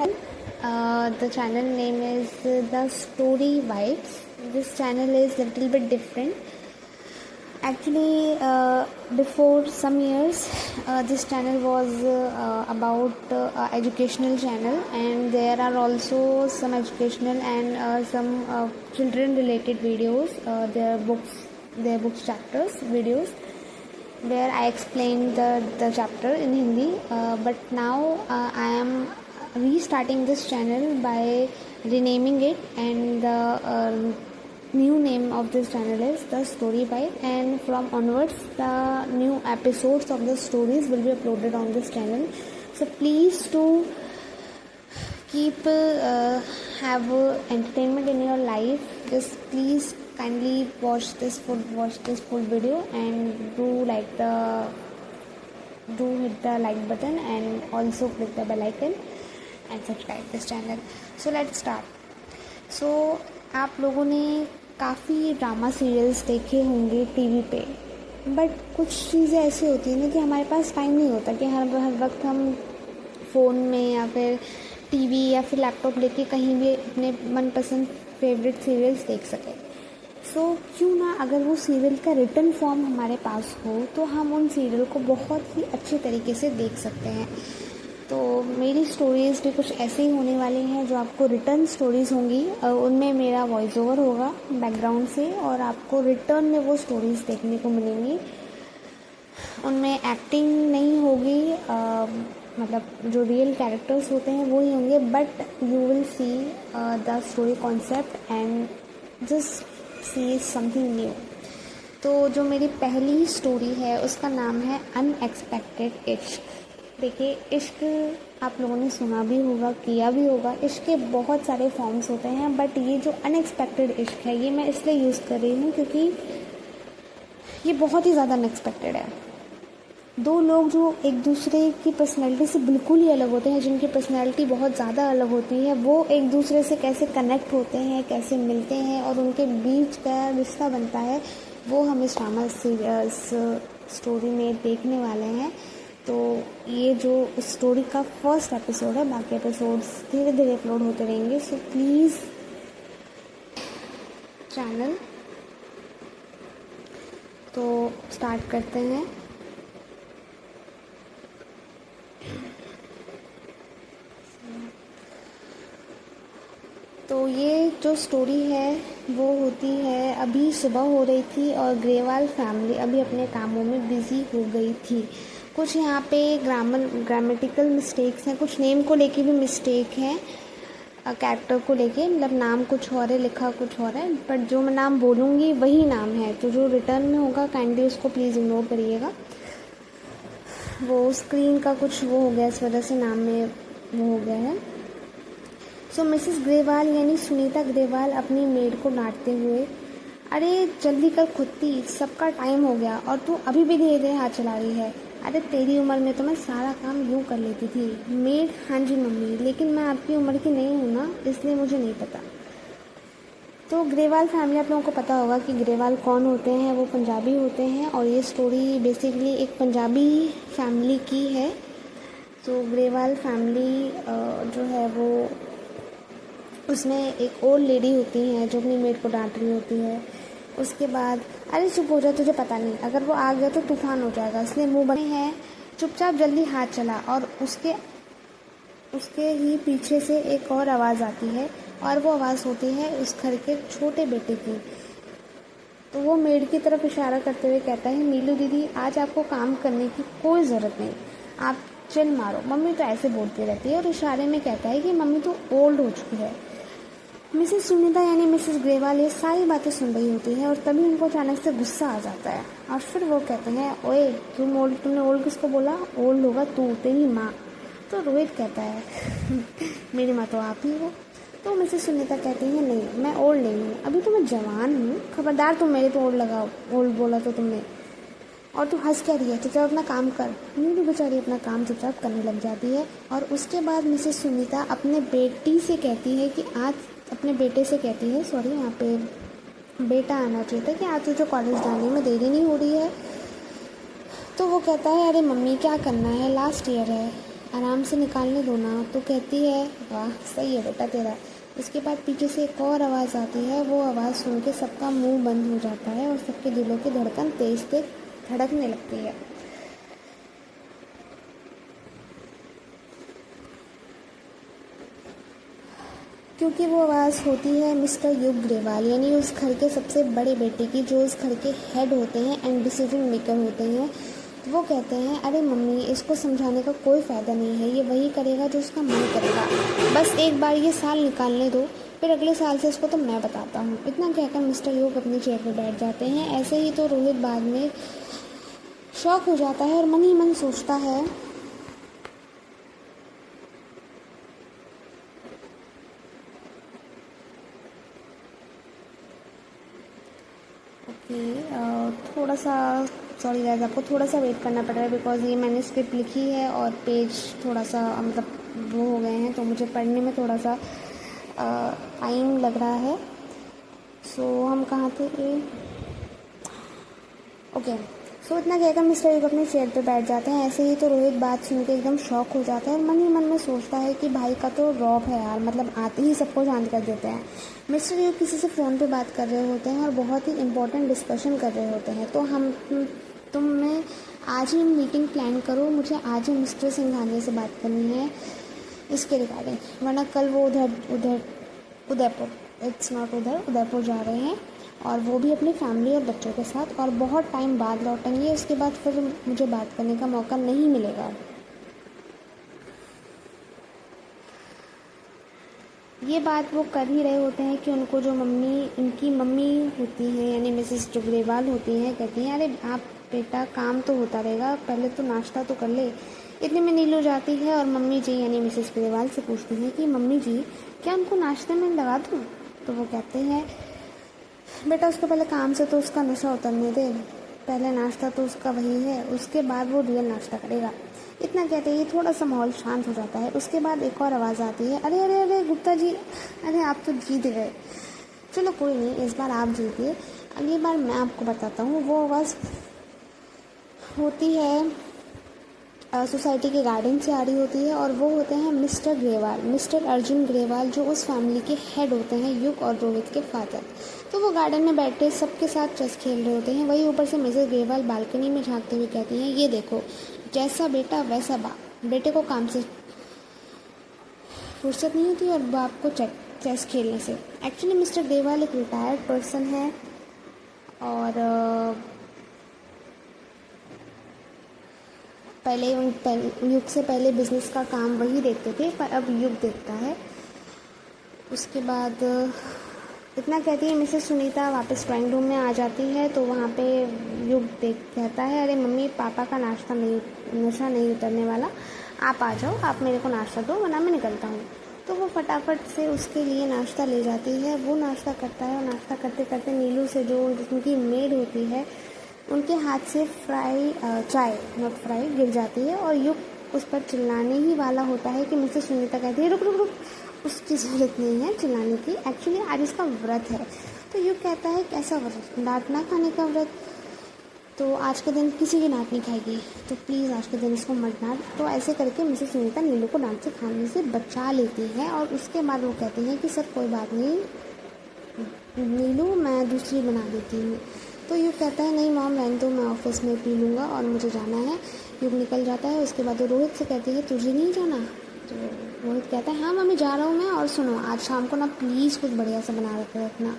Hello. The channel name is The Story Vibes. This channel is a little bit different. Actually, before some years, this channel was about educational channel, and there are also some educational and some children-related videos. Their books chapters videos, where I explain the chapter in Hindi. But now I am restarting this channel by renaming it, and the new name of this channel is The Story Vibe, and from onwards the new episodes of the stories will be uploaded on this channel. So please do keep have entertainment in your life. Just please kindly watch this full video, and do hit the like button, and also click the bell icon and subscribe this channel. So let's start. So आप लोगों ने काफ़ी drama serials देखे होंगे TV पे, but कुछ चीज़ें ऐसी होती हैं ना कि हमारे पास टाइम नहीं होता कि हर वक्त हम फ़ोन में या फिर टीवी या फिर लैपटॉप लेके कहीं भी अपने मनपसंद फेवरेट सीरियल्स देख सकें. सो क्यों ना अगर वो सीरियल का रिटन फॉर्म हमारे पास हो तो हम उन सीरियल को बहुत ही अच्छे तरीके से देख सकते हैं. तो मेरी स्टोरीज़ भी कुछ ऐसे ही होने वाली हैं जो आपको रिटर्न स्टोरीज़ होंगी. उनमें मेरा वॉइस ओवर होगा बैकग्राउंड से, और आपको रिटर्न में वो स्टोरीज़ देखने को मिलेंगी. उनमें एक्टिंग नहीं होगी, मतलब जो रियल कैरेक्टर्स होते हैं वो ही होंगे, but you will see the story concept and just see something new. तो जो मेरी पहली स्टोरी है उसका नाम है अनएक्सपेक्टेड इश्क. देखिए, इश्क आप लोगों ने सुना भी होगा, किया भी होगा. इश्क के बहुत सारे फॉर्म्स होते हैं, बट ये जो अनएक्सपेक्टेड इश्क है ये मैं इसलिए यूज़ कर रही हूँ क्योंकि ये बहुत ही ज़्यादा अनएक्सपेक्टेड है. दो लोग जो एक दूसरे की पर्सनैलिटी से बिल्कुल ही अलग होते हैं, जिनकी पर्सनैलिटी बहुत ज़्यादा अलग होती है, वो एक दूसरे से कैसे कनेक्ट होते हैं, कैसे मिलते हैं और उनके बीच का रिश्ता बनता है, वो हम इस ड्रामा स्टोरी में देखने वाले हैं. तो ये जो स्टोरी का फर्स्ट एपिसोड है, बाकी एपिसोड्स धीरे धीरे अपलोड होते रहेंगे. सो प्लीज़ चैनल तो स्टार्ट करते हैं. तो ये जो स्टोरी है वो होती है, अभी सुबह हो रही थी और ग्रेवाल फैमिली अभी अपने कामों में बिज़ी हो गई थी. कुछ यहाँ पे ग्रामेटिकल मिस्टेक्स हैं, कुछ नेम को लेके भी मिस्टेक हैं, कैरेक्टर को लेके, मतलब नाम कुछ और है, लिखा कुछ और है, बट जो मैं नाम बोलूँगी वही नाम है. तो जो रिटर्न में होगा काइंडली उसको प्लीज़ इग्नोर करिएगा. वो स्क्रीन का कुछ वो हो गया, इस वजह से नाम में वो हो गया है. सो मिसेस ग्रेवाल यानी सुनीता ग्रेवाल अपनी मेड को डांटते हुए, अरे जल्दी कर खुत्ती, सबका टाइम हो गया और तू अभी भी धीरे धीरे हाथ चला रही है. अरे तेरी उम्र में तो मैं सारा काम यूँ कर लेती थी. मेड, हाँ जी मम्मी, लेकिन मैं आपकी उम्र की नहीं हूँ ना, इसलिए मुझे नहीं पता. तो ग्रेवाल फैमिली, आप लोगों को पता होगा कि ग्रेवाल कौन होते हैं. वो पंजाबी होते हैं और ये स्टोरी बेसिकली एक पंजाबी फैमिली की है. तो ग्रेवाल फैमिली जो है वो, उसमें एक ओल्ड लेडी होती हैं जो अपनी मेड को डांट रही होती है. उसके बाद, अरे चुप हो जा, तुझे पता नहीं, अगर वो आ गया तो तूफान हो जाएगा, इसलिए मुंह बने हैं, चुपचाप जल्दी हाथ चला. और उसके ही पीछे से एक और आवाज़ आती है, और वो आवाज़ होती है उस घर के छोटे बेटे की. तो वो मेड की तरफ इशारा करते हुए कहता है, नीलू दीदी आज आपको काम करने की कोई ज़रूरत नहीं, आप चिल मारो. मम्मी तो ऐसे बोलती रहती है, और इशारे में कहता है कि मम्मी तो ओल्ड हो चुकी है. मिसेस सुनीता यानी मिसेस ग्रेवाल ये सारी बातें सुन रही होती है, और तभी उनको अचानक से गुस्सा आ जाता है. और फिर वो कहते हैं, ओए तुमने ओल्ड किसको बोला? ओल्ड होगा तू, तेरी माँ. तो रोहित कहता है मेरी माँ तो आप ही हो. तो मिसेस सुनीता कहती है, नहीं मैं ओल्ड नहीं हूँ, अभी तो मैं जवान हूँ, खबरदार तुम मेरे पे ओल्ड लगाओ. ओल्ड बोला तो तुमने, और तू हंस क्या रही है, चुपचाप अपना काम कर. नीलू बेचारी अपना काम चुपचाप करने लग जाती है. और उसके बाद मिसेस सुनीता अपने बेटी से कहती है कि आज, अपने बेटे से कहती है, सॉरी यहाँ पे बेटा आना चाहिए था, कि आज तुझे कॉलेज जाने में देरी नहीं हो रही है. तो वो कहता है, अरे मम्मी क्या करना है, लास्ट ईयर है. आराम से निकालने दो ना। तो कहती है वाह सही है बेटा तेरा। उसके बाद पीछे से एक और आवाज़ आती है। वो आवाज़ सुन के सबका मुंह बंद हो जाता है और सबके दिलों की धड़कन तेज तेज धड़कने लगती है, क्योंकि वो आवाज़ होती है मिस्टर युग ग्रेवाल, यानी उस घर के सबसे बड़े बेटे की, जो उस घर के हेड होते हैं एंड डिसीजन मेकर होते हैं। तो वो कहते हैं अरे मम्मी, इसको समझाने का कोई फ़ायदा नहीं है, ये वही करेगा जो उसका मन करेगा, बस एक बार ये साल निकालने दो, फिर अगले साल से इसको तो मैं बताता हूँ। इतना कहकर मिस्टर युग अपनी चेयर पर बैठ जाते हैं। ऐसे ही तो रोहित बाद में शॉक हो जाता है और मन ही मन सोचता है कि थोड़ा सा सॉरी गाइस, आपको थोड़ा सा वेट करना पड़ रहा है बिकॉज़ ये मैंने स्क्रिप्ट लिखी है और पेज थोड़ा सा मतलब वो हो गए हैं, तो मुझे पढ़ने में थोड़ा सा टाइम लग रहा है। सो हम कहाँ थे? ओके। सो इतना कहकर मिस्टर युग अपने चेयर पे बैठ जाते हैं। ऐसे ही तो रोहित बात सुन के एकदम शॉक हो जाता है और मन ही मन में सोचता है कि भाई का तो रौब है यार, मतलब आते ही सबको शांत कर देते हैं। मिस्टर युग किसी से फ़ोन पे बात कर रहे होते हैं और बहुत ही इंपॉर्टेंट डिस्कशन कर रहे होते हैं। तो तुम मैं आज ही मीटिंग प्लान करो, मुझे आज ही मिस्टर सिंघानिया से बात करनी है इसके रिगार्डिंग, वरना कल वो उदयपुर इट्स नॉट उदयपुर जा रहे हैं, और वो भी अपनी फैमिली और बच्चों के साथ, और बहुत टाइम बाद लौटेंगे। उसके बाद फिर मुझे बात करने का मौका नहीं मिलेगा। ये बात वो कर ही रहे होते हैं कि उनको जो इनकी मम्मी होती हैं यानी मिसेस ग्रेवाल होती हैं, कहती हैं अरे आप बेटा काम तो होता रहेगा, पहले तो नाश्ता तो कर ले। इतने में नीलू जाती है और मम्मी जी यानी मिसेस ग्रेवाल से पूछती हैं कि मम्मी जी क्या उनको नाश्ते में लगा दूँ? तो वो कहते हैं बेटा उसको पहले काम से तो उसका नशा उतरने दे, पहले नाश्ता तो उसका वही है, उसके बाद वो रियल नाश्ता करेगा। इतना कहते ही थोड़ा सा माहौल शांत हो जाता है। उसके बाद एक और आवाज़ आती है, अरे अरे अरे गुप्ता जी, अरे आप तो जीत गए। चलो कोई नहीं, इस बार आप जीतिए, अगली बार मैं आपको बताता हूँ। वो आवाज़ होती है सोसाइटी के गार्डन से आ रही होती है और वो होते हैं मिस्टर ग्रेवाल, मिस्टर अर्जुन ग्रेवाल, जो उस फैमिली के हेड होते हैं, युग और रोहित के फादर। तो वो गार्डन में बैठे सबके साथ चेस खेल रहे होते हैं। वही ऊपर से मिसेस ग्रेवाल बालकनी में झांकते हुए कहती हैं, ये देखो जैसा बेटा वैसा बाप, बेटे को काम से फुर्सत नहीं होती और बाप को चेस खेलने से। एक्चुअली मिस्टर ग्रेवाल एक रिटायर्ड पर्सन है और युग से पहले बिज़नेस का काम वही देखते थे, पर अब युग देखता है। उसके बाद इतना कहती है मिसेस सुनीता वापस ड्राइंग रूम में आ जाती है, तो वहाँ पे युग कहता है अरे मम्मी पापा का नशा नहीं उतरने वाला, आप आ जाओ, आप मेरे को नाश्ता दो वरना मैं निकलता हूँ। तो वो फटाफट से उसके लिए नाश्ता ले जाती है। वो नाश्ता करता है और नाश्ता करते करते नीलू से, जो उनकी मेड होती है, उनके हाथ से चाय गिर जाती है और युग उस पर चिल्लाने ही वाला होता है कि मिसेस सुनीता कहती है रुक रुक रुक, उसकी ज़रूरत नहीं है चिल्लाने की, एक्चुअली आज इसका व्रत है। तो युग कहता है कैसा व्रत? डांट ना खाने का व्रत? तो आज के दिन किसी की डांट नहीं खाएगी, तो प्लीज़ आज के दिन इसको मत डांट। तो ऐसे करके मिसेस सुनीता नीलू को डांट से खाने से बचा लेती है और उसके बाद वो कहती हैं कि सर कोई बात नहीं नीलू, मैं दूसरी बना देती हूँ। तो युग कहता है नहीं मॉम रहने दो, मैं ऑफिस में पी लूँगा और मुझे जाना है। युग निकल जाता है। उसके बाद वो रोहित से कहती है तुझे नहीं जाना? तो रोहित कहता है हाँ मम्मी जा रहा हूँ मैं, और सुनो आज शाम को ना प्लीज़ कुछ बढ़िया सा बना के रखना,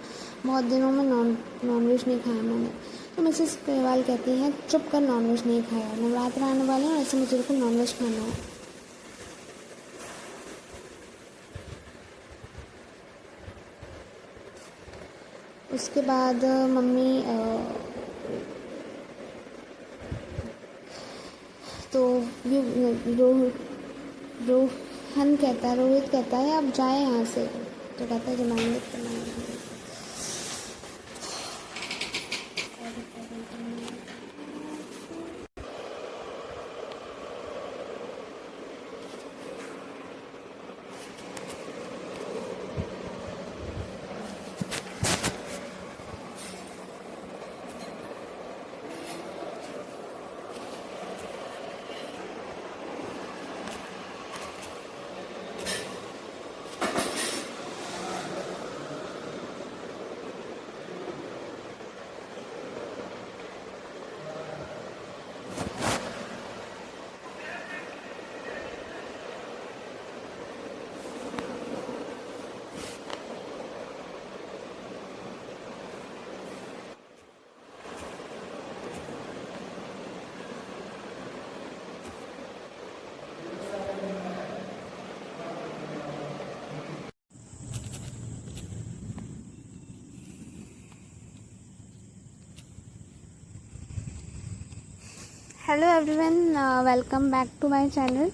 बहुत दिनों में नॉनवेज नहीं खाया मैंने। तो मिसेस ग्रेवाल कहती हैं चुप कर, नॉनवेज नहीं खाया, नवरात्र आने वाले हैं, ऐसे मुझे बिल्कुल नॉनवेज खाना है। उसके बाद मम्मी तो रोहित कहता है आप जाए यहाँ से। तो कहता है जमाएंगे तो hello everyone, welcome back to my channel.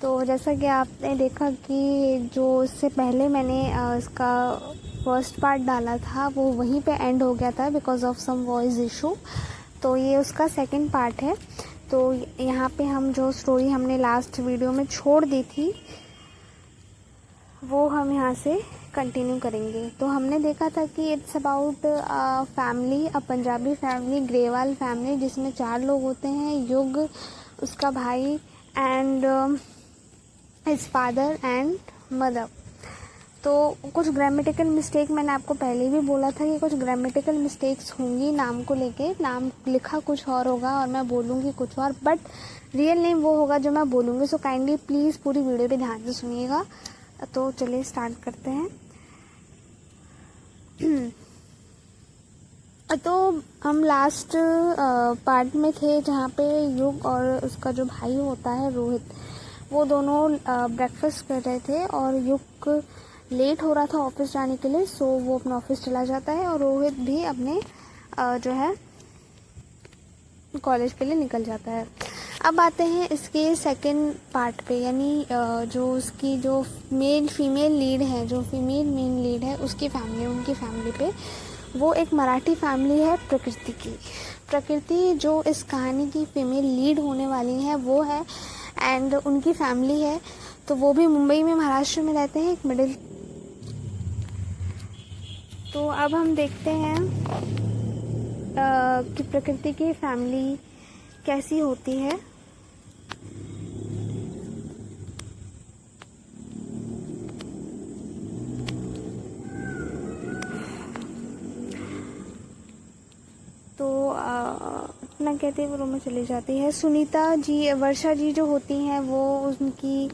तो जैसा कि आपने देखा कि जो इससे पहले मैंने इसका फर्स्ट पार्ट डाला था वो वहीं पे एंड हो गया था because of some voice issue. तो ये उसका सेकंड पार्ट है। तो यहाँ पे हम जो स्टोरी हमने लास्ट वीडियो में छोड़ दी थी वो हम यहाँ से कंटिन्यू करेंगे। तो हमने देखा था कि it's about family, a Punjabi family, Grewal family, जिसमें 4 लोग होते हैं, युग, उसका भाई and his father and mother. तो कुछ ग्रामेटिकल मिस्टेक मैंने आपको पहले भी बोला था कि कुछ ग्रामेटिकल मिस्टेक्स होंगी नाम को लेके। नाम लिखा कुछ और होगा और मैं बोलूँगी कुछ और, बट रियल नेम वो होगा जो मैं बोलूँगी। सो काइंडली प्लीज़ पूरी वीडियो पे ध्यान से सुनिएगा। तो चलिए स्टार्ट करते हैं। तो हम लास्ट पार्ट में थे जहाँ पे युग और उसका जो भाई होता है रोहित, वो दोनों ब्रेकफास्ट कर रहे थे और युग लेट हो रहा था ऑफिस जाने के लिए। सो वो अपना ऑफिस चला जाता है और रोहित भी अपने जो है कॉलेज के लिए निकल जाता है। अब आते हैं इसके सेकंड पार्ट पे, यानी जो उसकी जो मेल फीमेल लीड है, जो फीमेल मेन लीड है उसकी फैमिली, उनकी फैमिली पे। वो एक मराठी फैमिली है प्रकृति की। प्रकृति जो इस कहानी की फीमेल लीड होने वाली है वो है, एंड उनकी फैमिली है। तो वो भी मुंबई में, महाराष्ट्र में रहते हैं, एक मिडिल। तो अब हम देखते हैं कि प्रकृति की फैमिली कैसी होती है। तो अपना कहते हैं वो रूम में चली जाती है। सुनीता जी, वर्षा जी जो होती हैं वो उनकी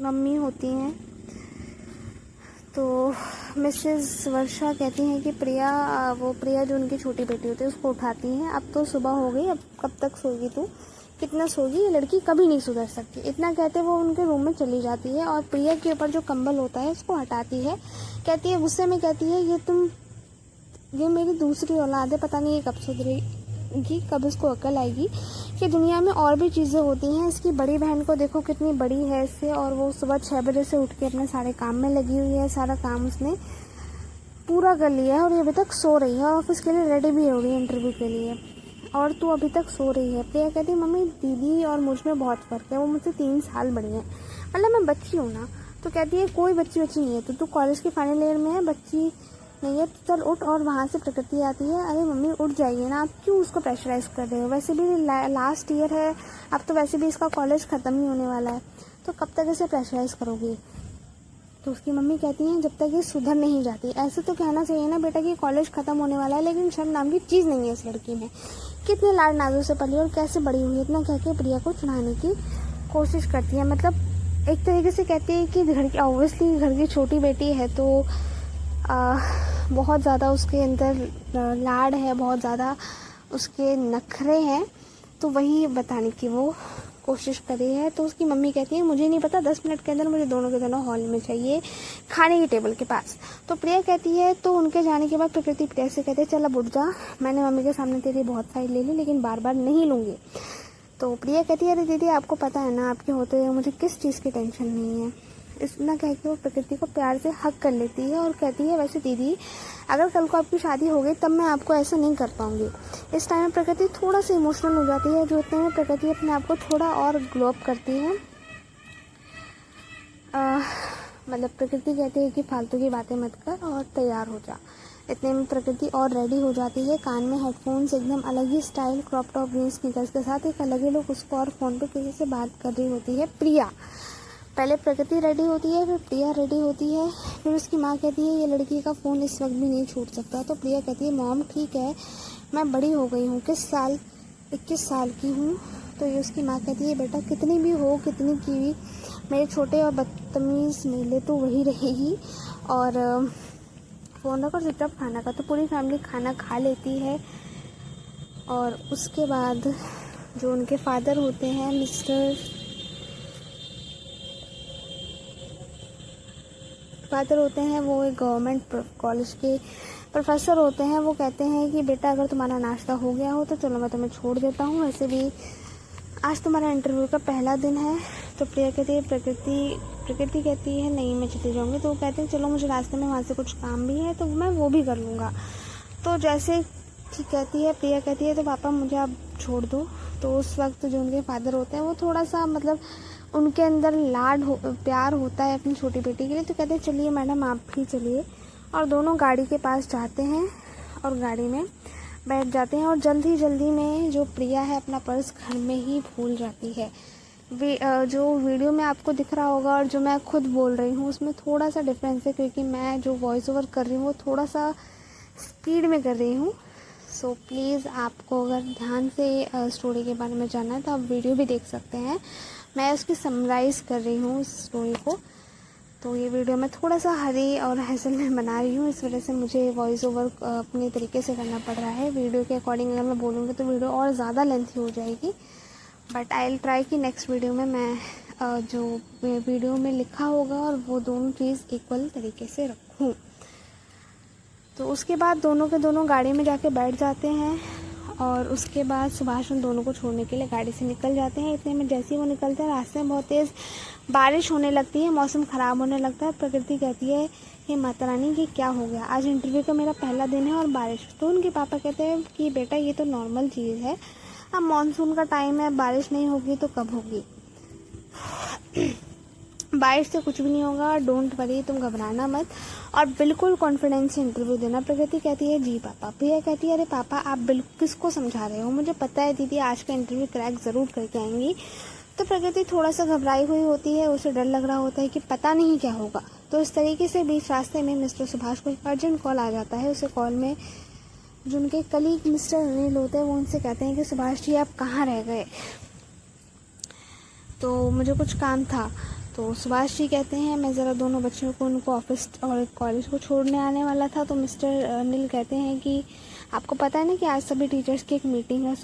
मम्मी होती हैं। तो मिसेस वर्षा कहती हैं कि प्रिया जो उनकी छोटी बेटी होती है उसको उठाती हैं। अब तो सुबह हो गई, अब कब तक सोगी तू, कितना सोगी, ये लड़की कभी नहीं सुधर सकती। इतना कहते वो उनके रूम में चली जाती है और प्रिया के ऊपर जो कंबल होता है उसको हटाती है। कहती है, गुस्से में कहती है, ये मेरी दूसरी औलाद है, पता नहीं ये कब सुधरेगी, कब इसको अकल आएगी कि दुनिया में और भी चीज़ें होती हैं। इसकी बड़ी बहन को देखो कितनी बड़ी है इससे, और वो सुबह 6 बजे से उठ के अपने सारे काम में लगी हुई है। सारा काम उसने पूरा कर लिया है और ये अभी तक सो रही है और ऑफिस के लिए रेडी भी हो गई इंटरव्यू के लिए, और तू अभी तक सो रही है। प्रिया कहती है, मम्मी दीदी और मुझ में बहुत फ़र्क है, वो मुझसे 3 साल बड़ी है, मतलब मैं बच्ची हूँ ना। तो कहती है, कोई बच्ची नहीं है, तो तू कॉलेज के फाइनल ईयर में है, बच्ची नहीं है, तो चल उठ। और वहाँ से प्रकृति आती है, अरे मम्मी उठ जाइए ना, आप क्यों उसको प्रेशराइज कर रहे हो, वैसे भी लास्ट ईयर है, अब तो वैसे भी इसका कॉलेज ख़त्म ही होने वाला है, तो कब तक इसे प्रेशराइज करोगी। तो उसकी मम्मी कहती हैं, जब तक ये सुधर नहीं जाती। ऐसे तो कहना चाहिए ना बेटा कि कॉलेज ख़त्म होने वाला है, लेकिन शर्म नाम की चीज़ नहीं है इस लड़की में। कितने लाड नाजों से पली और कैसे बड़ी हुई, इतना कह के प्रिया को चढ़ाने की कोशिश करती है। मतलब एक तरीके से कहती है कि घर की, ऑब्वियसली घर की छोटी बेटी है तो बहुत ज़्यादा उसके अंदर लाड है, बहुत ज़्यादा उसके नखरे हैं, तो वही बताने की वो कोशिश करी है। तो उसकी मम्मी कहती है, मुझे नहीं पता, 10 मिनट के अंदर मुझे दोनों के दोनों हॉल में चाहिए, खाने की टेबल के पास। तो प्रिया कहती है, तो उनके जाने के बाद प्रकृति प्रिया से कहते हैं, चल अब उठ जा, मैंने मम्मी के सामने तेरी बहुत फाइल ले ली लेकिन बार बार नहीं लूँगी। तो प्रिया कहती है, अरे दीदी आपको पता है ना, आपके होते हुए मुझे किस चीज़ की टेंशन नहीं है। इतना कह के वो प्रकृति को प्यार से हक कर लेती है और कहती है, वैसे दीदी अगर कल को आपकी शादी हो गई तब मैं आपको ऐसा नहीं कर पाऊंगी। इस टाइम में प्रकृति थोड़ा सा इमोशनल हो जाती है, जो इतने में प्रकृति अपने आप को थोड़ा और ग्लो अप करती है। मतलब प्रकृति कहती है कि फालतू की बातें मत कर और तैयार हो जा। इतने में प्रकृति और रेडी हो जाती है, कान में हेडफोन्स, एकदम अलग ही style, crop top, green sneakers के साथ एक अलग ही लोग उसको, और फ़ोन पे किसी से बात कर रही होती है प्रिया। पहले प्रकृति रेडी होती है, फिर प्रिया रेडी होती है, फिर उसकी माँ कहती है, ये लड़की का फ़ोन इस वक्त भी नहीं छूट सकता। तो प्रिया कहती है, मॉम ठीक है, मैं बड़ी हो गई हूँ, 21 साल की हूँ। तो ये उसकी माँ कहती है, बेटा कितनी भी हो, कितनी की भी, मेरे छोटे और बदतमीज़ मेले तो वही रहेगी, और फ़ोन रखो चुपचाप खाना का। तो पूरी फैमिली खाना खा लेती है, और उसके बाद जो उनके फादर होते हैं, मिस्टर फादर होते हैं, वो एक गवर्नमेंट कॉलेज के प्रोफेसर होते हैं, वो कहते हैं कि बेटा अगर तुम्हारा नाश्ता हो गया हो तो चलो मैं तुम्हें छोड़ देता हूँ, वैसे भी आज तुम्हारा इंटरव्यू का पहला दिन है। तो प्रिया कहती है प्रकृति कहती है नहीं मैं चली जाऊँगी। तो वो कहते हैं चलो मुझे रास्ते में वहाँ से कुछ काम भी है तो मैं वो भी कर लूँगा। तो जैसे ठीक कहती है प्रिया कहती है तो पापा मुझे आप छोड़ दो। तो उस वक्त जो उनके फादर होते हैं वो थोड़ा सा मतलब उनके अंदर प्यार होता है अपनी छोटी बेटी के लिए। तो कहते हैं चलिए मैडम आप भी चलिए, और दोनों गाड़ी के पास जाते हैं और गाड़ी में बैठ जाते हैं। और जल्दी में जो प्रिया है अपना पर्स घर में ही भूल जाती है। जो वीडियो में आपको दिख रहा होगा और जो मैं खुद बोल रही हूँ उसमें थोड़ा सा डिफरेंस है, क्योंकि मैं जो वॉइस ओवर कर रही हूँ वो थोड़ा सा स्पीड में कर रही हूँ। सो प्लीज़ आपको अगर ध्यान से स्टोरी के बारे में जानना है तो आप वीडियो भी देख सकते हैं। मैं उसकी समराइज़ कर रही हूँ उस स्टोरी को। तो ये वीडियो मैं थोड़ा सा हरी और हसल में बना रही हूँ, इस वजह से मुझे वॉइस ओवर अपने तरीके से करना पड़ रहा है। वीडियो के अकॉर्डिंग अगर मैं बोलूँगी तो वीडियो और ज़्यादा लेंथी हो जाएगी, बट आई विल ट्राई कि नेक्स्ट वीडियो में मैं जो वीडियो में लिखा होगा और वो दोनों चीज़ इक्वल तरीके से रखूँ। तो उसके बाद दोनों के दोनों गाड़ी में जाके बैठ जाते हैं और उसके बाद सुभाष उन दोनों को छोड़ने के लिए गाड़ी से निकल जाते हैं। इतने में जैसे ही वो निकलते हैं रास्ते में बहुत तेज़ बारिश होने लगती है, मौसम ख़राब होने लगता है। प्रकृति कहती है हे माता रानी कि क्या हो गया, आज इंटरव्यू का मेरा पहला दिन है और बारिश। तो उनके पापा कहते हैं कि बेटा ये तो नॉर्मल चीज़ है, अब मानसून का टाइम है, बारिश नहीं होगी तो कब होगी, बारिश से कुछ भी नहीं होगा, डोंट वरी, तुम घबराना मत और बिल्कुल कॉन्फिडेंस से इंटरव्यू देना। प्रकृति कहती है जी पापा। प्रिया कहती है अरे पापा आप बिल्कुल किसको समझा रहे हो, मुझे पता है दीदी आज का इंटरव्यू क्रैक ज़रूर करके आएंगी। तो प्रकृति थोड़ा सा घबराई हुई होती है, उसे डर लग रहा होता है कि पता नहीं क्या होगा। तो इस तरीके से बीच रास्ते में मिस्टर सुभाष को एक अर्जेंट कॉल आ जाता है। उसे कॉल में जो उनके कलीग मिस्टर अनिल होते हैं वो उनसे कहते हैं कि सुभाष जी आप कहाँ रह गए, तो मुझे कुछ काम था। तो सुभाष जी कहते हैं मैं ज़रा दोनों बच्चों को उनको ऑफिस और कॉलेज को छोड़ने आने वाला था। तो मिस्टर अनिल कहते हैं कि आपको पता है ना कि आज सभी टीचर्स की एक मीटिंग है।